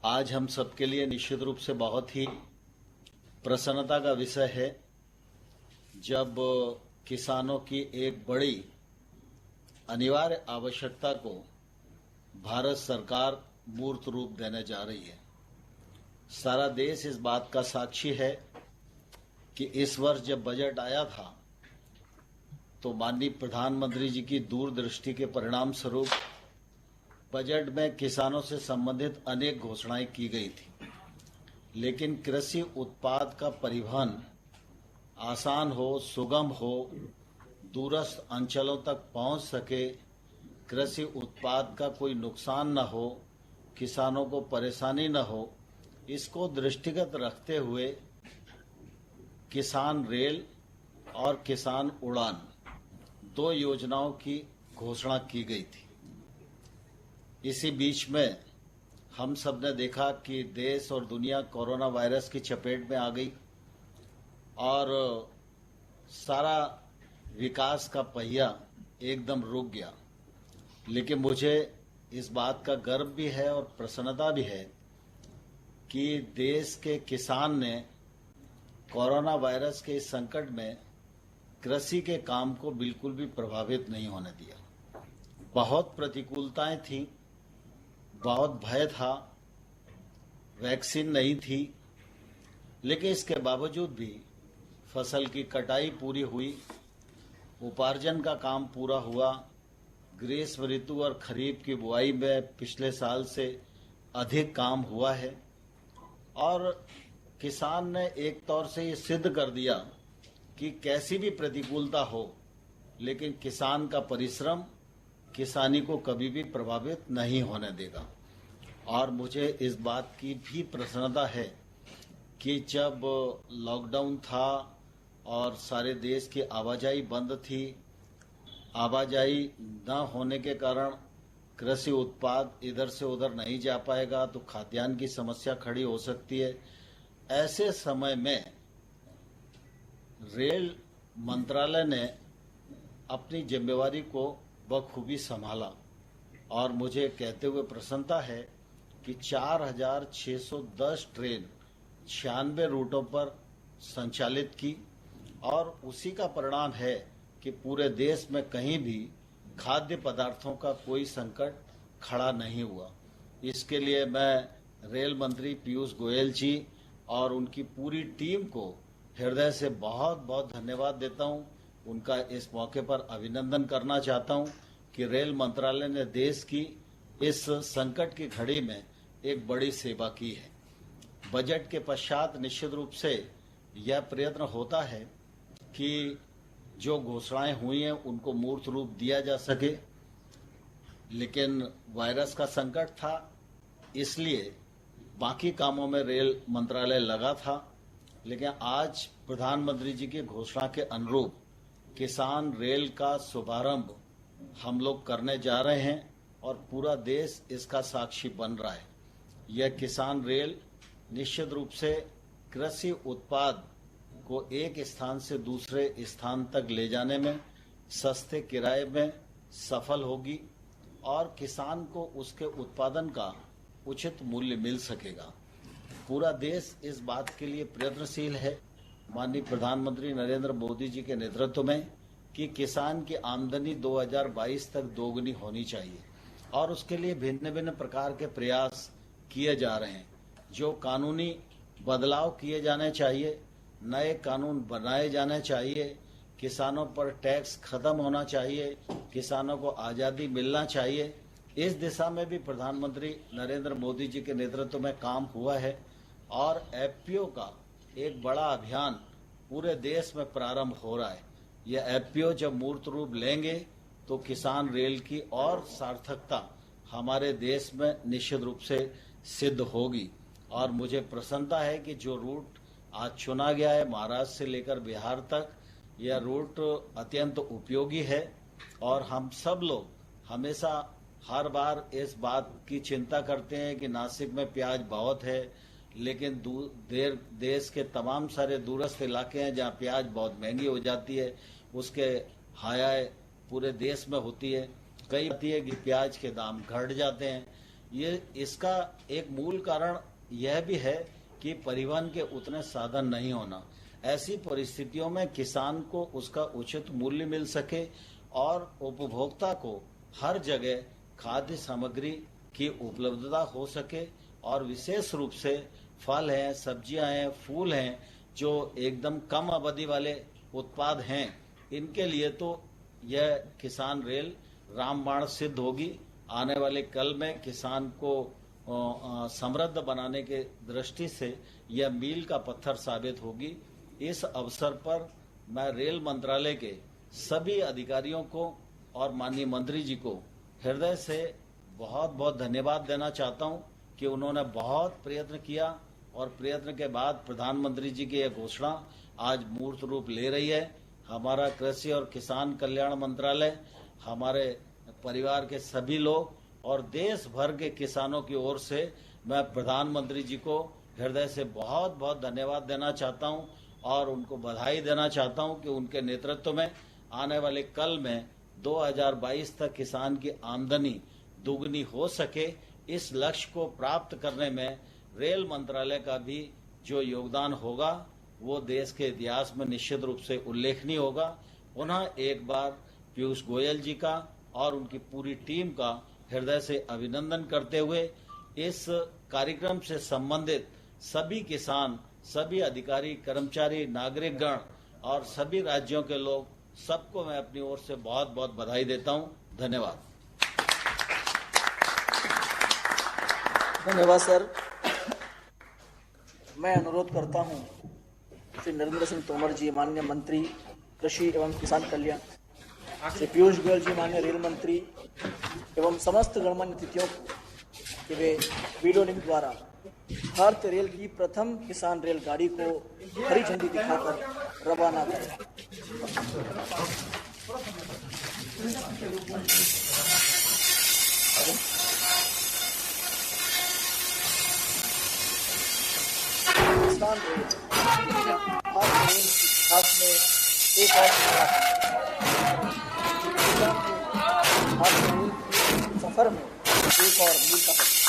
आज हम सबके लिए निश्चित रूप से बहुत ही प्रसन्नता का विषय है जब किसानों की एक बड़ी अनिवार्य आवश्यकता को भारत सरकार मूर्त रूप देने जा रही है। सारा देश इस बात का साक्षी है कि इस वर्ष जब बजट आया था तो माननीय प्रधानमंत्री जी की दूरदृष्टि के परिणाम स्वरूप बजट में किसानों से संबंधित अनेक घोषणाएं की गई थी, लेकिन कृषि उत्पाद का परिवहन आसान हो, सुगम हो, दूरस्थ अंचलों तक पहुंच सके, कृषि उत्पाद का कोई नुकसान न हो, किसानों को परेशानी न हो, इसको दृष्टिगत रखते हुए किसान रेल और किसान उड़ान दो योजनाओं की घोषणा की गई थी। इसी बीच में हम सब ने देखा कि देश और दुनिया कोरोना वायरस की चपेट में आ गई और सारा विकास का पहिया एकदम रुक गया। लेकिन मुझे इस बात का गर्व भी है और प्रसन्नता भी है कि देश के किसान ने कोरोना वायरस के इस संकट में कृषि के काम को बिल्कुल भी प्रभावित नहीं होने दिया। बहुत प्रतिकूलताएं थी, बहुत भय था, वैक्सीन नहीं थी, लेकिन इसके बावजूद भी फसल की कटाई पूरी हुई, उपार्जन का काम पूरा हुआ। ग्रीष्म ऋतु और खरीफ की बुआई में पिछले साल से अधिक काम हुआ है और किसान ने एक तौर से ये सिद्ध कर दिया कि कैसी भी प्रतिकूलता हो, लेकिन किसान का परिश्रम किसानी को कभी भी प्रभावित नहीं होने देगा। और मुझे इस बात की भी प्रसन्नता है कि जब लॉकडाउन था और सारे देश की आवाजाही बंद थी, आवाजाही न होने के कारण कृषि उत्पाद इधर से उधर नहीं जा पाएगा तो खाद्यान्न की समस्या खड़ी हो सकती है। ऐसे समय में रेल मंत्रालय ने अपनी जिम्मेवारी को बखूबी संभाला और मुझे कहते हुए प्रसन्नता है कि 4,610 ट्रेन 96 रूटों पर संचालित की और उसी का परिणाम है कि पूरे देश में कहीं भी खाद्य पदार्थों का कोई संकट खड़ा नहीं हुआ। इसके लिए मैं रेल मंत्री पीयूष गोयल जी और उनकी पूरी टीम को हृदय से बहुत बहुत धन्यवाद देता हूं। उनका इस मौके पर अभिनंदन करना चाहता हूं कि रेल मंत्रालय ने देश की इस संकट की घड़ी में एक बड़ी सेवा की है। बजट के पश्चात निश्चित रूप से यह प्रयत्न होता है कि जो घोषणाएं हुई हैं उनको मूर्त रूप दिया जा सके, लेकिन वायरस का संकट था इसलिए बाकी कामों में रेल मंत्रालय लगा था। लेकिन आज प्रधानमंत्री जी की घोषणा के अनुरूप किसान रेल का शुभारंभ हम लोग करने जा रहे हैं और पूरा देश इसका साक्षी बन रहा है। यह किसान रेल निश्चित रूप से कृषि उत्पाद को एक स्थान से दूसरे स्थान तक ले जाने में सस्ते किराए में सफल होगी और किसान को उसके उत्पादन का उचित मूल्य मिल सकेगा। पूरा देश इस बात के लिए प्रयत्नशील है माननीय प्रधानमंत्री नरेंद्र मोदी जी के नेतृत्व में कि किसान की आमदनी 2022 तक दोगुनी होनी चाहिए और उसके लिए भिन्न भिन्न प्रकार के प्रयास किए जा रहे हैं। जो कानूनी बदलाव किए जाने चाहिए, नए कानून बनाए जाने चाहिए, किसानों पर टैक्स खत्म होना चाहिए, किसानों को आज़ादी मिलना चाहिए। इस दिशा में भी प्रधानमंत्री नरेंद्र मोदी जी के नेतृत्व में काम हुआ है और एफपीओ का एक बड़ा अभियान पूरे देश में प्रारंभ हो रहा है। यह एफपीओ जब मूर्त रूप लेंगे तो किसान रेल की और सार्थकता हमारे देश में निश्चित रूप से सिद्ध होगी। और मुझे प्रसन्नता है कि जो रूट आज चुना गया है महाराष्ट्र से लेकर बिहार तक, यह रूट अत्यंत उपयोगी है और हम सब लोग हमेशा हर बार इस बात की चिंता करते हैं कि नासिक में प्याज बहुत है, लेकिन देश के तमाम सारे दूरस्थ इलाके हैं जहां प्याज बहुत महंगी हो जाती है, उसके हाय पूरे देश में होती है। कई होती है कि प्याज के दाम घट जाते हैं, ये इसका एक मूल कारण यह भी है कि परिवहन के उतने साधन नहीं होना। ऐसी परिस्थितियों में किसान को उसका उचित मूल्य मिल सके और उपभोक्ता को हर जगह खाद्य सामग्री की उपलब्धता हो सके, और विशेष रूप से फल हैं, सब्जियां हैं, फूल हैं, जो एकदम कम आबादी वाले उत्पाद हैं, इनके लिए तो यह किसान रेल रामबाण सिद्ध होगी। आने वाले कल में किसान को समृद्ध बनाने के दृष्टि से यह मील का पत्थर साबित होगी। इस अवसर पर मैं रेल मंत्रालय के सभी अधिकारियों को और माननीय मंत्री जी को हृदय से बहुत बहुत धन्यवाद देना चाहता हूं कि उन्होंने बहुत प्रयत्न किया, और प्रयत्न के बाद प्रधानमंत्री जी की यह घोषणा आज मूर्त रूप ले रही है। हमारा कृषि और किसान कल्याण मंत्रालय, हमारे परिवार के सभी लोग और देश भर के किसानों की ओर से मैं प्रधानमंत्री जी को हृदय से बहुत बहुत धन्यवाद देना चाहता हूं और उनको बधाई देना चाहता हूं कि उनके नेतृत्व में आने वाले कल में 2022 तक किसान की आमदनी दुगनी हो सके। इस लक्ष्य को प्राप्त करने में रेल मंत्रालय का भी जो योगदान होगा वो देश के इतिहास में निश्चित रूप से उल्लेखनीय होगा। पुनः एक बार पीयूष गोयल जी का और उनकी पूरी टीम का हृदय से अभिनंदन करते हुए इस कार्यक्रम से संबंधित सभी किसान, सभी अधिकारी, कर्मचारी, नागरिकगण और सभी राज्यों के लोग, सबको मैं अपनी ओर से बहुत बहुत बधाई देता हूं। धन्यवाद। धन्यवाद सर। मैं अनुरोध करता हूं श्री नरेंद्र सिंह तोमर जी, माननीय मंत्री कृषि एवं किसान कल्याण, श्री पीयूष गोयल जी, माननीय रेल मंत्री, एवं समस्त गणमान्य अतिथियों को कि वे वीडियो लिंक द्वारा भारतीय रेल की प्रथम किसान रेलगाड़ी को हरी झंडी दिखाकर रवाना करें। किसान रेल भारतीय रेल की इतिहास में एक और भारतीय रेल के सफर में एक और मील का पत्थर।